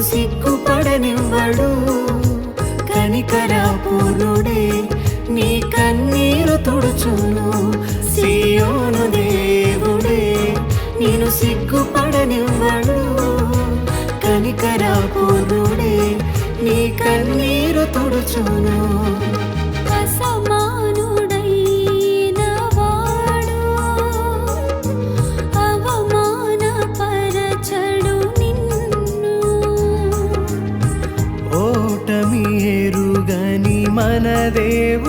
సిగ్గుపడనివ్వడు. కనికరపూర్ణుడే నీ కన్నీరు తుడుచును. సీయోను దేవుడే నేను సిగ్గుపడనివ్వడు. కనికరపూర్ణుడే నీ కన్నీరు తుడుచును. అసమానుడైన వాడు అవమానపరచడు నిన్ను. ఓటమి ఎరుగని మన దేవుడు